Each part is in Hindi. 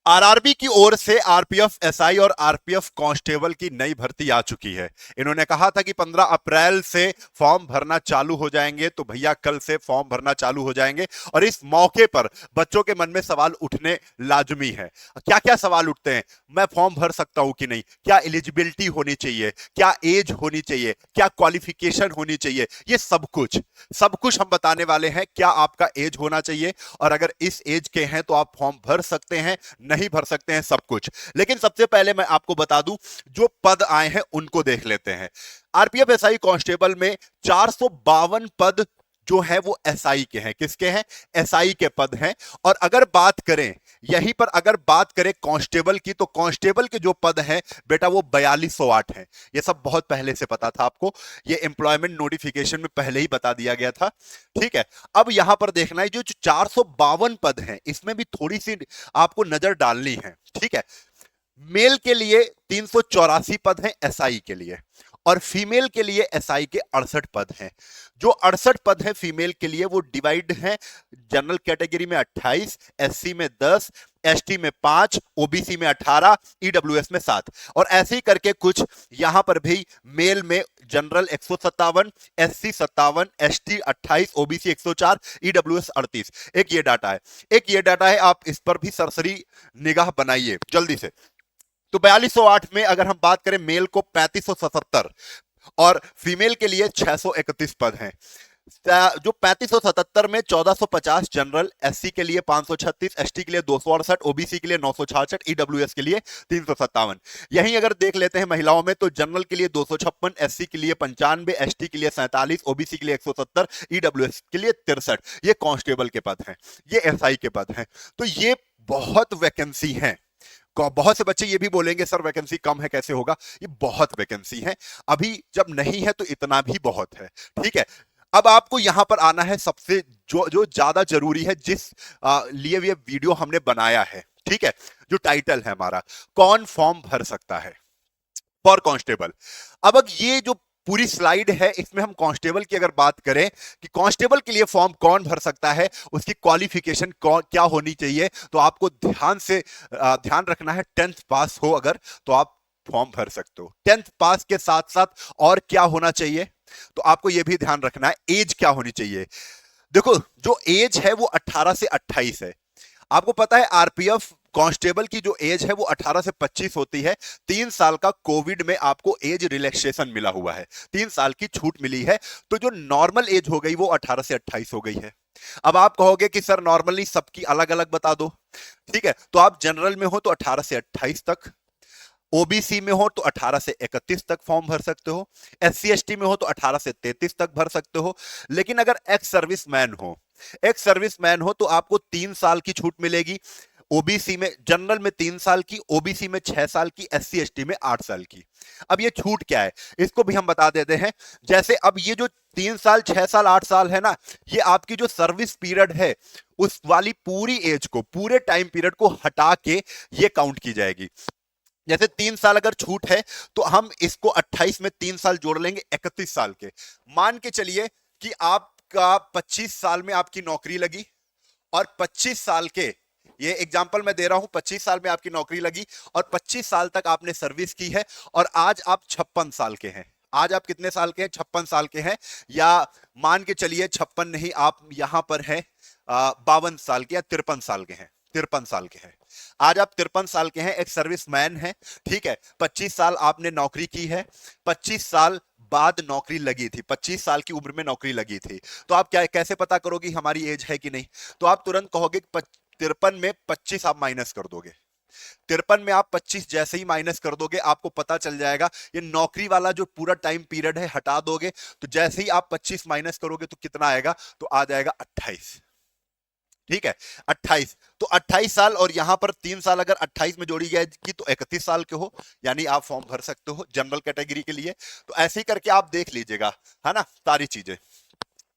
आरआरबी की ओर से आरपीएफ एसआई और आरपीएफ कांस्टेबल की नई भर्ती आ चुकी है। इन्होंने कहा था कि 15 अप्रैल से फॉर्म भरना चालू हो जाएंगे, तो भैया कल से फॉर्म भरना चालू हो जाएंगे। और इस मौके पर बच्चों के मन में सवाल उठने लाजमी है। क्या क्या सवाल उठते हैं? मैं फॉर्म भर सकता हूं कि नहीं? क्या एलिजिबिलिटी होनी चाहिए? क्या एज होनी चाहिए? क्या क्वालिफिकेशन होनी चाहिए? ये सब कुछ हम बताने वाले हैं। क्या आपका एज होना चाहिए, और अगर इस एज के हैं तो आप फॉर्म भर सकते हैं, नहीं भर सकते हैं, सब कुछ। लेकिन सबसे पहले मैं आपको बता दूं, जो पद आए हैं उनको देख लेते हैं। आरपीएफ एसआई कांस्टेबल में 452 पद जो है वो एसआई के हैं। किसके हैं? एसआई के पद हैं। और अगर बात करें यहीं पर, अगर बात करें कांस्टेबल की, तो कांस्टेबल के जो पद हैं बेटा वो 4208 हैं। ये सब बहुत पहले से पता था आपको, ये एम्प्लॉयमेंट नोटिफिकेशन में पहले ही बता दिया गया था। ठीक है, अब यहां पर देखना है जो 452 पद हैं, इसमें भी थोड़ी सी आपको नजर डालनी है। ठीक है, मेल के लिए 384 पद हैं एसआई के लिए, और फीमेल के लिए एसआई के 68 पद हैं। जो 68 पद हैं फीमेल के लिए वो डिवाइड हैं, जनरल कैटेगरी में 28, एससी में 10, एसटी में 5, ओबीसी में 18, ईडब्ल्यूएस में 7, और ऐसे ही करके कुछ यहां पर भी मेल में general 157, SC 57, ST 28, OBC 104, EWS 38। एक ये डाटा है, आप इस पर भी सरसरी निगाह बनाइए जल्दी से। तो 4208 में अगर हम बात करें, मेल को 3577 और फीमेल के लिए 631 पद हैं। जो 3577 में 1450 जनरल, एससी के लिए 536, एसटी के लिए 268, ओबीसी के लिए 966, ईडब्ल्यूएस के लिए 357। यहीं अगर देख लेते हैं महिलाओं में, तो जनरल के लिए 256, एससी के लिए 95, एसटी के लिए 47, ओबीसी के लिए 170, ईडब्ल्यूएस के लिए 63। ये कांस्टेबल के पद हैं, ये एसआई के पद हैं। तो ये बहुत वैकेंसी है। बहुत से बच्चे ये भी बोलेंगे सर वैकेंसी कम है कैसे होगा? ये बहुत वैकेंसी है, अभी जब नहीं है तो इतना भी बहुत है। ठीक है, अब आपको यहां पर आना है सबसे जो जो ज्यादा जरूरी है, जिस लिए ये वीडियो हमने बनाया है। ठीक है, जो टाइटल है हमारा, कौन फॉर्म भर सकता है फॉर कांस्टेबल। अब ये जो पूरी स्लाइड है, इसमें हम कांस्टेबल की अगर बात करें कि कांस्टेबल के लिए फॉर्म कौन भर सकता है, उसकी क्वालिफिकेशन क्या होनी चाहिए, तो आपको ध्यान से ध्यान रखना है। 10th पास हो अगर, तो आप फॉर्म भर सकते हो। 10th पास के साथ साथ और क्या होना चाहिए, तो आपको यह भी ध्यान रखना है, एज क्या होनी चाहिए। देखो, जो एज है वो 18 से 28 है। आपको पता है आरपीएफ कांस्टेबल की जो एज है वो 18 से 25 होती है। 3 साल का कोविड में आपको एज रिलैक्सेशन मिला हुआ है, 3 साल की छूट मिली है। तो जो नॉर्मल एज हो गई वो 18 से 28 हो गई है। अब आप कहोगे कि सर नॉर्मली सबकी अलग अलग बता दो। ठीक है, तो आप जनरल में हो तो 18 से 28 तक, ओबीसी में हो तो 18 से 31 तक फॉर्म भर सकते हो, एससी एसटी में हो तो 18 से 33 तक भर सकते हो। लेकिन अगर एक्स सर्विसमैन हो तो आपको 3 साल की छूट मिलेगी। ओबीसी में, जनरल में 3 साल की, ओबीसी में 6 साल की, एससी एसटी में 8 साल की। अब ये छूट क्या है, इसको भी हम बता देते हैं। जैसे अब ये जो 3 साल, 6 साल, 8 साल है ना, ये आपकी जो सर्विस पीरियड है उस वाली पूरी एज को, पूरे टाइम पीरियड को हटा के ये काउंट की जाएगी। जैसे 3 साल अगर छूट है तो हम इसको 28 में 3 साल जोड़ लेंगे, 31 साल के। मान के चलिए कि आपका 25 साल में आपकी नौकरी लगी, और 25 साल के, ये एग्जांपल मैं दे रहा हूं, 25 साल में आपकी नौकरी लगी और 25 साल तक आपने सर्विस की है, और आज आप 56 साल के हैं। आज आप कितने साल के हैं? 56 साल के हैं। या मान के चलिए 56 नहीं, आप यहां पर हैं 52 साल के या 53 साल के हैं, 53 साल के हैं। आज आप 53 साल के हैं, एक सर्विसमैन हैं। ठीक है, 25 साल आपने नौकरी की है, 25 साल बाद नौकरी लगी थी, 25 साल की उम्र में नौकरी लगी थी। तो आप क्या कैसे पता करोगे हमारी एज है कि नहीं? तो आप तुरंत कहोगे 53 में 25 आप माइनस कर दोगे। 53 में आप 25 जैसे ही माइनस कर दोगे, आपको पता चल जाएगा। ये नौकरी वाला जो पूरा टाइम पीरियड है हटा दोगे, तो जैसे ही आप 25 माइनस करोगे तो कितना आएगा? तो आ जाएगा 28। ठीक है, 28। तो 28 साल, और यहां पर 3 साल अगर 28 में जोड़ी जाएगी तो 31 साल के हो, यानी आप फॉर्म भर सकते हो जनरल कैटेगरी के लिए। तो ऐसे ही करके आप देख लीजिएगा, है ना, सारी चीजें।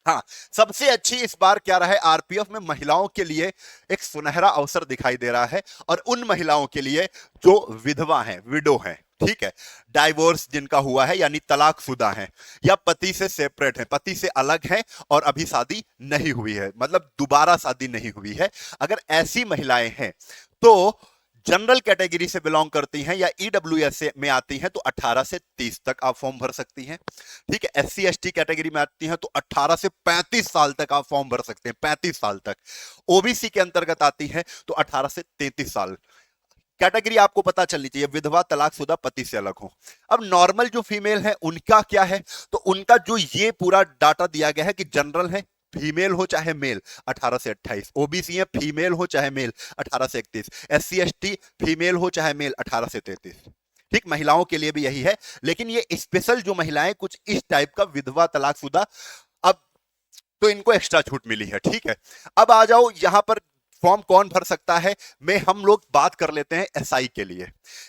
हाँ, सबसे अच्छी इस बार क्या रहा है, आरपीएफ में महिलाओं के लिए एक सुनहरा अवसर दिखाई दे रहा है, और उन महिलाओं के लिए जो विधवा हैं, विडो हैं। ठीक है, डाइवोर्स जिनका हुआ है, यानी तलाकशुदा हैं, या पति से सेपरेट हैं, पति से अलग हैं और अभी शादी नहीं हुई है, मतलब दोबारा शादी नहीं हुई है। अगर ऐसी महिलाएं हैं तो जनरल कैटेगरी से बिलोंग करती हैं या ईडब्ल्यूएस में आती हैं तो 18 से 30 तक आप फॉर्म भर सकती हैं। ठीक है, एससी एसटी कैटेगरी में आती हैं तो 18 से 35 साल तक आप फॉर्म भर सकते हैं, 35 साल तक। ओबीसी के अंतर्गत आती है तो 18 से 33 साल। कैटेगरी आपको पता चलनी चाहिए, विधवा, तलाकशुदा, पति से अलग हो। अब नॉर्मल जो फीमेल है उनका क्या है, तो उनका जो ये पूरा डाटा दिया गया है कि जनरल है, फीमेल हो चाहे मेल 18 से 28, ओबीसी है फीमेल हो चाहे मेल 18 से 31, एससी एसटी फीमेल हो चाहे मेल 18 से 33। ठीक, महिलाओं के लिए भी यही है, लेकिन ये स्पेशल जो महिलाएं कुछ इस टाइप का, विधवा, तलाकशुदा, अब तो इनको एक्स्ट्रा छूट मिली है। ठीक है, अब आ जाओ यहां पर फॉर्म कौन भर सकता है, में हम लोग बात कर लेते हैं एसआई के लिए।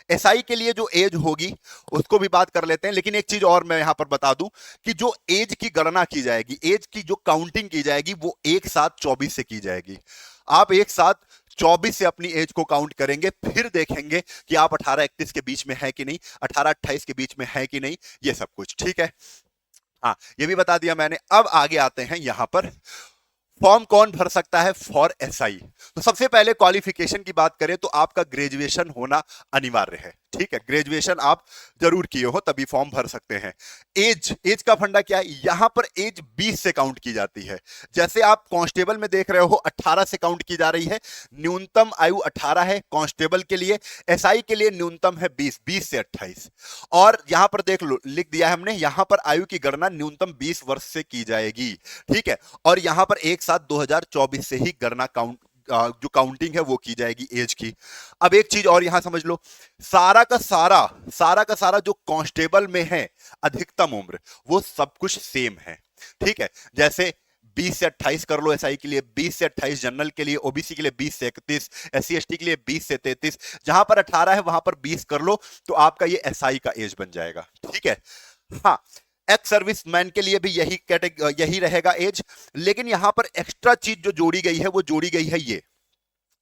एसआई के लिए जो एज होगी उसको भी बात कर लेते हैं, लेकिन एक चीज और मैं यहां पर बता दूं कि जो एज की गणना की जाएगी, एज की जो काउंटिंग की जाएगी वो एक साथ 24 से की जाएगी। आप एक साथ 24 से अपनी एज को काउंट करेंगे, फिर देखेंगे कि आप 18-31 के बीच में है कि नहीं, 18-28 के बीच में है कि नहीं, ये सब कुछ। ठीक है, हाँ, ये भी बता दिया मैंने। अब आगे आते हैं यहां पर फॉर्म कौन भर सकता है फॉर एसआई। तो सबसे पहले क्वालिफिकेशन की बात करें तो आपका ग्रेजुएशन होना अनिवार्य है। ठीक है, ग्रेजुएशन आप जरूर किए हो तभी फॉर्म भर सकते हैं। एज का फंडा क्या है, यहां पर एज 20 से काउंट की जाती है। जैसे आप कांस्टेबल में देख रहे हो 18 से काउंट की जा रही है, न्यूनतम आयु 18 है कांस्टेबल के लिए, एसआई के लिए न्यूनतम है 20 से 28। और यहां पर देख लो, लिख दिया है हमने, यहां पर आयु की गणना न्यूनतम 20 वर्ष से की जाएगी। ठीक है, और यहां पर एक साथ 2024 से ही गणना जो काउंटिंग है वो की जाएगी एज की। अब एक चीज और यहां समझ लो, सारा का सारा जो कांस्टेबल में है अधिकतम उम्र, वो सब कुछ सेम है। ठीक है, जैसे 20 से 28 कर लो एसआई के लिए, 20 से 28 जनरल के लिए, ओबीसी के लिए 20 से 31, एससी एसटी के लिए 20 से 33, जहां पर 18 है वहां पर 20 कर लो तो आपका ये एसआई का एज बन जाएगा। ठीक है, हाँ, एक्स सर्विस मैन के लिए भी यही रहेगा एज, लेकिन यहां पर एक्स्ट्रा चीज जो जोड़ी गई है वो जोड़ी गई है ये,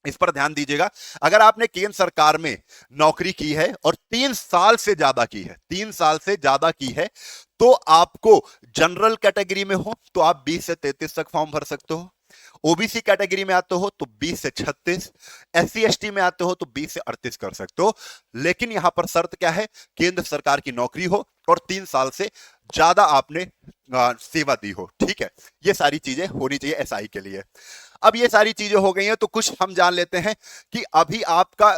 इस पर ध्यान दीजिएगा। अगर आपने केंद्र सरकार में नौकरी की है और 3 साल से ज्यादा की है, 3 साल से ज्यादा की है, तो आपको जनरल कैटेगरी में हो तो आप 20 से 33 तक फॉर्म भर सकते हो, ओबीसी कैटेगरी में आते हो तो 20 से 36, एससी एसटी में आते हो तो 20 से 38 कर सकते हो। लेकिन यहां पर शर्त क्या है, केंद्र सरकार की नौकरी हो और 3 साल से ज्यादा आपने सेवा दी हो। ठीक है, ये सारी चीजें होनी चाहिए एसआई के लिए। अब ये सारी चीजें हो गई हैं तो कुछ हम जान लेते हैं कि अभी आपका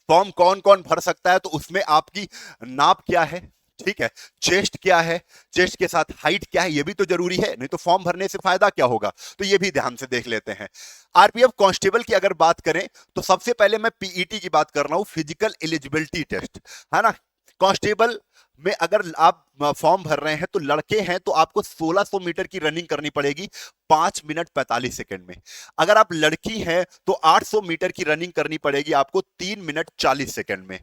फॉर्म कौन कौन भर सकता है। तो उसमें आपकी नाप क्या है, ठीक है, चेस्ट क्या है, चेस्ट के साथ हाइट क्या है, ये भी तो जरूरी है, नहीं तो फॉर्म भरने से फायदा क्या होगा, तो ये भी ध्यान से देख लेते हैं। आरपीएफ कांस्टेबल की अगर बात करें तो सबसे पहले मैं पीईटी की बात कर रहा हूं, फिजिकल एलिजिबिलिटी टेस्ट, है ना। कांस्टेबल में अगर आप फॉर्म भर रहे हैं तो लड़के हैं तो आपको 1600 मीटर की रनिंग करनी पड़ेगी 5 मिनट 45 सेकंड में। अगर आप लड़की हैं तो 800 मीटर की रनिंग करनी पड़ेगी आपको 3 मिनट 40 सेकंड में।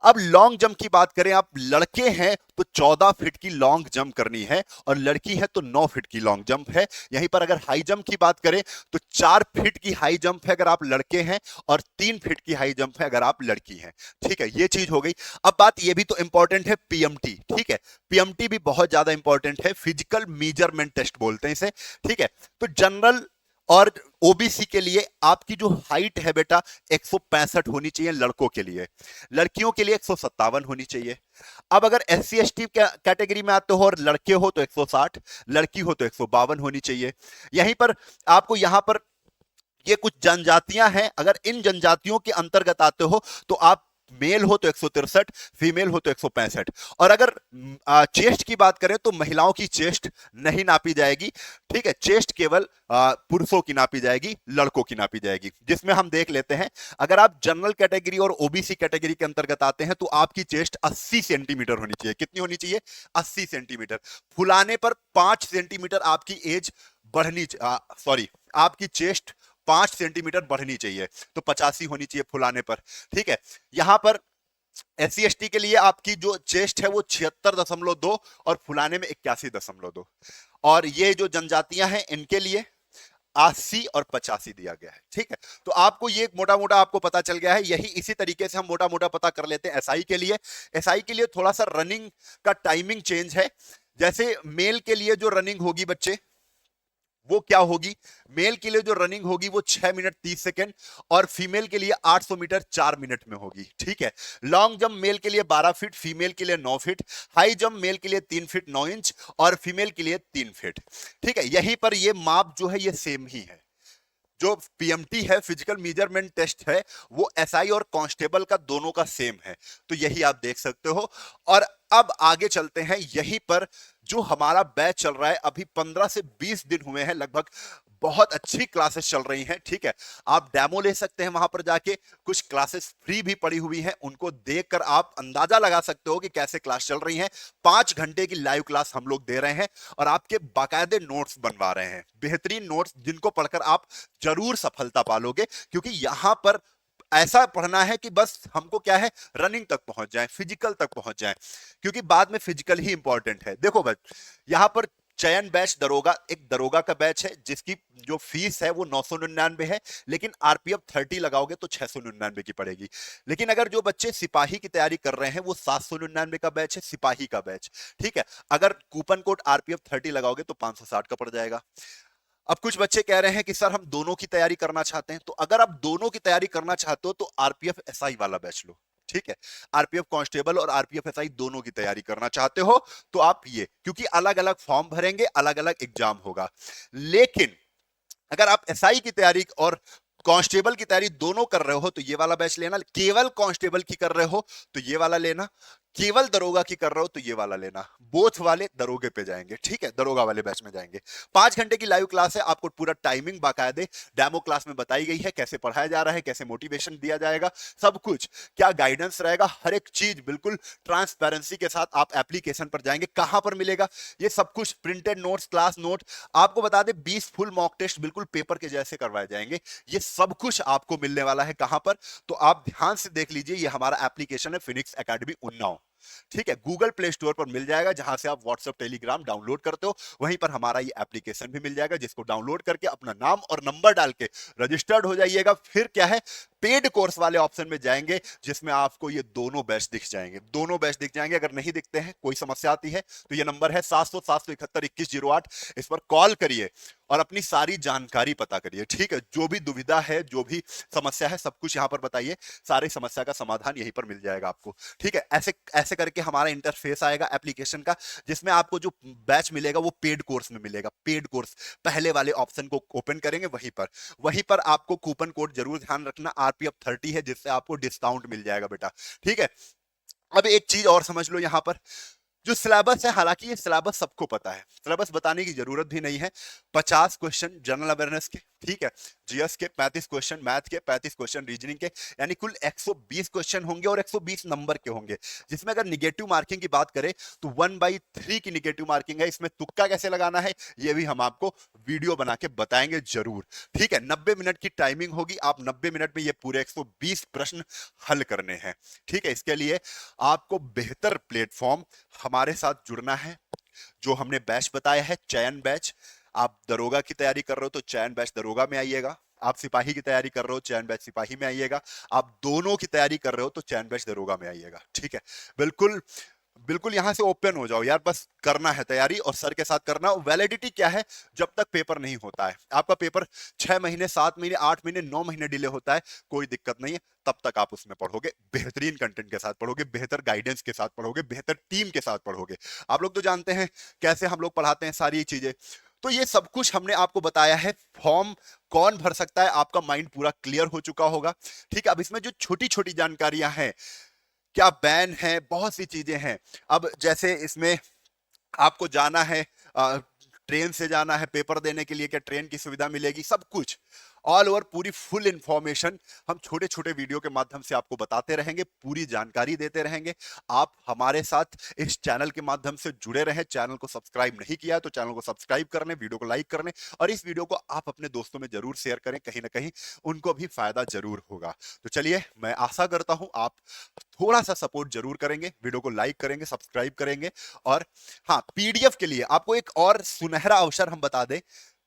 अब लॉन्ग जंप की बात करें, आप लड़के हैं तो 14 फीट की लॉन्ग जंप करनी है और लड़की है तो 9 फीट की लॉन्ग जंप है। यहीं पर अगर हाई जंप की बात करें तो 4 फीट की हाई जंप है अगर आप लड़के हैं और 3 फीट की हाई जंप है अगर आप लड़की हैं। ठीक है, ये चीज हो गई। अब बात ये भी तो इंपॉर्टेंट है पीएमटी। ठीक है, पीएमटी भी बहुत ज्यादा इंपॉर्टेंट है, फिजिकल मेजरमेंट टेस्ट बोलते हैं इसे। ठीक है, तो जनरल और ओबीसी के लिए आपकी जो हाइट है बेटा 165 होनी चाहिए लड़कों के लिए, लड़कियों के लिए 157 होनी चाहिए। अब अगर एससी एसटी कैटेगरी में आते हो और लड़के हो तो 160, लड़की हो तो 152 होनी चाहिए। यहीं पर आपको यहां पर ये कुछ जनजातियां हैं, अगर इन जनजातियों के अंतर्गत आते हो तो आप मेल हो तो 163, फीमेल हो तो 165। और अगर चेस्ट की बात करें तो महिलाओं की चेस्ट नहीं नापी जाएगी। ठीक है, चेस्ट केवल पुरुषों की नापी जाएगी, लड़कों की नापी जाएगी। जिसमें हम देख लेते हैं, अगर आप जनरल कैटेगरी और ओबीसी कैटेगरी के अंतर्गत आते हैं तो आपकी चेस्ट 80 सेंटीमीटर होनी चाहिए। कितनी होनी चाहिए? 80 सेंटीमीटर। फुलाने पर 5 सेंटीमीटर आपकी एज बढ़नी, सॉरी, आपकी चेस्ट 5 सेंटीमीटर बढ़नी चाहिए, तो 85 होनी चाहिए फुलाने पर। ठीक है, यहां पर एससी एसटी के लिए आपकी जो चेस्ट है वो 76.2 और फुलाने में 81.2। और ये जो जनजातियां हैं इनके लिए 80 और 85 दिया गया है। ठीक है, तो आपको ये मोटा मोटा आपको पता चल गया है। यही इसी तरीके से हम मोटा मोटा पता कर लेते हैं एसआई के लिए। एसआई के लिए थोड़ा सा रनिंग का टाइमिंग चेंज है। जैसे मेल के लिए जो रनिंग होगी बच्चे, वो क्या होगी, मेल के लिए जो रनिंग होगी वो 6 मिनट 30 सेकेंड और फीमेल के लिए 800 मीटर 4 मिनट में होगी। ठीक है, लॉन्ग जंप मेल के लिए 12 फीट, फीमेल के लिए 9 फीट, हाई जंप मेल के लिए 3 फीट 9 इंच और फीमेल के लिए 3 फीट। ठीक है, यहीं पर ये माप जो है ये सेम ही है। जो पीएमटी है, फिजिकल मेजरमेंट टेस्ट है, वो एसआई और कांस्टेबल का दोनों का सेम है। तो यही आप देख सकते हो। और अब आगे चलते हैं, यहीं पर जो हमारा बैच चल रहा है अभी 15 से 20 दिन हुए हैं लगभग, बहुत अच्छी क्लासेस चल रही हैं। ठीक है, आप डेमो ले सकते हैं वहां पर जाके, कुछ क्लासेस फ्री भी पड़ी हुई हैं, उनको देखकर आप अंदाजा लगा सकते हो कि कैसे क्लास चल रही हैं। 5 घंटे की लाइव क्लास हम लोग दे रहे हैं और आपके बाकायदे नोट्स बनवा रहे हैं, बेहतरीन नोट्स जिनको पढ़कर आप जरूर सफलता पालोगे। क्योंकि यहां पर ऐसा पढ़ना है कि बस हमको क्या है, रनिंग तक पहुंच जाए, फिजिकल तक पहुंच जाए, क्योंकि बाद में फिजिकल ही इंपॉर्टेंट है। देखो बस, यहां पर चयन बैच दरोगा, एक दरोगा का बैच है जिसकी जो फीस है वो 999 है, लेकिन आरपीएफ 30 लगाओगे तो 699 की पड़ेगी। लेकिन अगर जो बच्चे सिपाही की तैयारी कर रहे हैं वो 799 का बैच है, सिपाही का बैच। ठीक है, अगर कूपन कोड आरपीएफ 30 लगाओगे तो 560 का पड़ जाएगा। अब कुछ बच्चे कह रहे हैं कि सर हम दोनों की तैयारी करना चाहते हैं, तो अगर आप दोनों की तैयारी करना चाहते हो तो आरपीएफ एसआई वाला बैच लो। ठीक है, आरपीएफ कांस्टेबल और आरपीएफ एसआई दोनों की तैयारी करना चाहते हो तो आप ये, क्योंकि अलग अलग फॉर्म भरेंगे, अलग अलग एग्जाम होगा। लेकिन अगर आप एसआई की तैयारी और कांस्टेबल की तैयारी दोनों कर रहे हो तो ये वाला बैच लेना, केवल कांस्टेबल की कर रहे हो तो ये वाला लेना, केवल दरोगा की कर रहे हो तो ये वाला लेना। बोथ वाले दरोगे पे जाएंगे। ठीक है, दरोगा वाले बैच में जाएंगे। 5 घंटे की लाइव क्लास है, आपको पूरा टाइमिंग बाकायदे डेमो क्लास में बताई गई है, कैसे पढ़ाया जा रहा है, कैसे मोटिवेशन दिया जाएगा, सब कुछ, क्या गाइडेंस रहेगा, हर एक चीज बिल्कुल ट्रांसपेरेंसी के साथ। आप एप्लीकेशन पर जाएंगे, कहां पर मिलेगा ये सब कुछ, प्रिंटेड नोट्स, क्लास नोट, आपको बता दें 20 फुल मॉक टेस्ट बिल्कुल पेपर के जैसे करवाए जाएंगे। ये सब कुछ आपको मिलने वाला है कहां पर, तो आप ध्यान से देख लीजिए। ये हमारा एप्लीकेशन है फिनिक्स एकेडमी उन्नाव। ठीक है, गूगल प्ले स्टोर पर मिल जाएगा, जहां से आप व्हाट्सएप टेलीग्राम डाउनलोड करते हो, वहीं पर हमारा ये एप्लीकेशन भी मिल जाएगा, जिसको डाउनलोड करके अपना नाम और नंबर डाल के रजिस्टर्ड हो जाइएगा। फिर क्या है, पेड कोर्स वाले ऑप्शन में जाएंगे, जिसमें आपको ये दोनों बैच दिख जाएंगे, दोनों बैच दिख जाएंगे। अगर नहीं दिखते हैं, कोई समस्या आती है तो ये नंबर है 700-771-2108, इस पर कॉल करिए और अपनी सारी जानकारी पता करिए। ठीक है, जो भी दुविधा है, जो भी समस्या है, सब कुछ यहां पर बताइए, सारी समस्या का समाधान यहीं पर मिल जाएगा आपको। ठीक है, ऐसे ऐसे करके हमारा इंटरफेस आएगा एप्लीकेशन का, जिसमें आपको जो बैच मिलेगा वो पेड कोर्स में मिलेगा। पेड कोर्स पहले वाले ऑप्शन को ओपन करेंगे, वहीं पर आपको कूपन कोड जरूर ध्यान रखना, आरपीएफ 30 है, जिससे आपको डिस्काउंट मिल जाएगा बेटा। ठीक है, अब एक चीज और समझ लो, यहां पर जो सिलेबस है, हालांकि ये सिलेबस सबको पता है, सिलेबस बताने की जरूरत भी नहीं है। 50 क्वेश्चन जनरल अवेयरनेस के, ठीक है, जीएस के 35 क्वेश्चन, मैथ के 35 क्वेश्चन, रीजनिंग के, यानी कुल 120 क्वेश्चन होंगे और 120 नंबर के होंगे। जिसमें अगर निगेटिव मार्किंग की बात करें तो 1/3 की निगेटिव मार्किंग है। इसमें तुक्का कैसे लगाना है ये भी हम आपको वीडियो बना के बताएंगे जरूर। ठीक है, 90 मिनट की टाइमिंग होगी, आप 90 मिनट में ये पूरे 120 प्रश्न हल करने हैं। ठीक है, इसके लिए आपको बेहतर प्लेटफॉर्म हमारे साथ जुड़ना है। जो हमने बैच बताया है, चयन बैच, आप दरोगा की तैयारी कर रहे हो तो चयन बैच दरोगा में आइएगा, आप सिपाही की तैयारी कर रहे हो चयन बैच सिपाही में आइएगा, आप दोनों की तैयारी कर रहे हो तो चयन बैच दरोगा में आइएगा। ठीक है, बिल्कुल बिल्कुल यहां से ओपन हो जाओ यार, बस करना है तैयारी और सर के साथ करना। वैलिडिटी क्या है, जब तक पेपर नहीं होता है, आपका पेपर 6 महीने 7 महीने 8 महीने 9 महीने डिले होता है, कोई दिक्कत नहीं है, तब तक आप उसमें पढ़ोगे, बेहतरीन कंटेंट के साथ पढ़ोगे, बेहतर गाइडेंस के साथ पढ़ोगे, बेहतर टीम के साथ पढ़ोगे। आप लोग तो जानते हैं कैसे हम लोग पढ़ाते हैं सारी चीजें, तो ये सब कुछ हमने आपको बताया है। फॉर्म कौन भर सकता है, आपका माइंड पूरा क्लियर हो चुका होगा। ठीक है, अब इसमें जो छोटी छोटी जानकारियां हैं, क्या बैन है, बहुत सी चीजें हैं। अब जैसे इसमें आपको जाना है, ट्रेन से जाना है पेपर देने के लिए, क्या ट्रेन की सुविधा मिलेगी, सब कुछ ऑल ओवर पूरी फुल इंफॉर्मेशन हम छोटे छोटे वीडियो के माध्यम से आपको बताते रहेंगे, पूरी जानकारी देते रहेंगे। आप हमारे साथ इस चैनल के माध्यम से जुड़े रहें। चैनल को सब्सक्राइब नहीं किया है तो चैनल को सब्सक्राइब कर लें, वीडियो को लाइक कर लें और इस वीडियो को आप अपने दोस्तों में जरूर शेयर करें, कहीं ना कहीं उनको भी फायदा जरूर होगा। तो चलिए, मैं आशा करता हूं आप थोड़ा सा सपोर्ट जरूर करेंगे, वीडियो को लाइक करेंगे, सब्सक्राइब करेंगे। और हाँ, पीडीएफ के लिए आपको एक और सुनहरा अवसर हम बता दें,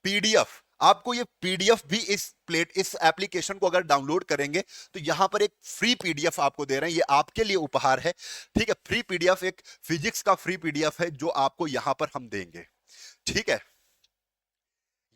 पीडीएफ आपको, ये पीडीएफ भी इस एप्लीकेशन को अगर डाउनलोड करेंगे तो यहां पर एक फ्री पीडीएफ आपको दे रहे हैं, ये आपके लिए उपहार है। ठीक है, फ्री पीडीएफ, एक फिजिक्स का फ्री पीडीएफ है जो आपको यहां पर हम देंगे। ठीक है,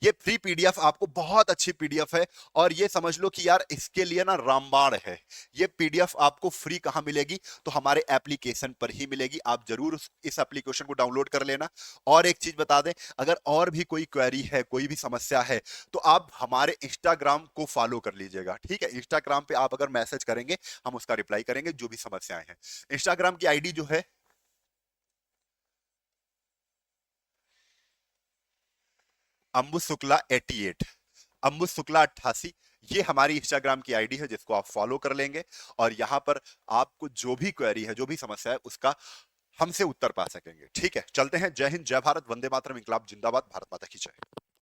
ये फ्री पीडीएफ आपको बहुत अच्छी पीडीएफ है, और ये समझ लो कि यार इसके लिए ना रामबाण है। ये पीडीएफ आपको फ्री कहां मिलेगी, तो हमारे एप्लीकेशन पर ही मिलेगी। आप जरूर इस एप्लीकेशन को डाउनलोड कर लेना। और एक चीज बता दें, अगर और भी कोई क्वेरी है, कोई भी समस्या है, तो आप हमारे इंस्टाग्राम को फॉलो कर लीजिएगा, ठीक है। इंस्टाग्राम पे आप अगर मैसेज करेंगे, हम उसका रिप्लाई करेंगे, जो भी समस्याएं हैं। इंस्टाग्राम की आईडी जो है अंबु शुक्ला 88, अंबु शुक्ला 88, ये हमारी इंस्टाग्राम की आईडी है, जिसको आप फॉलो कर लेंगे। और यहां पर आपको जो भी क्वेरी है, जो भी समस्या है, उसका हमसे उत्तर पा सकेंगे, ठीक है। चलते हैं। जय हिंद, जय भारत, वंदे मातरम, इंकलाब जिंदाबाद, भारत माता की जय।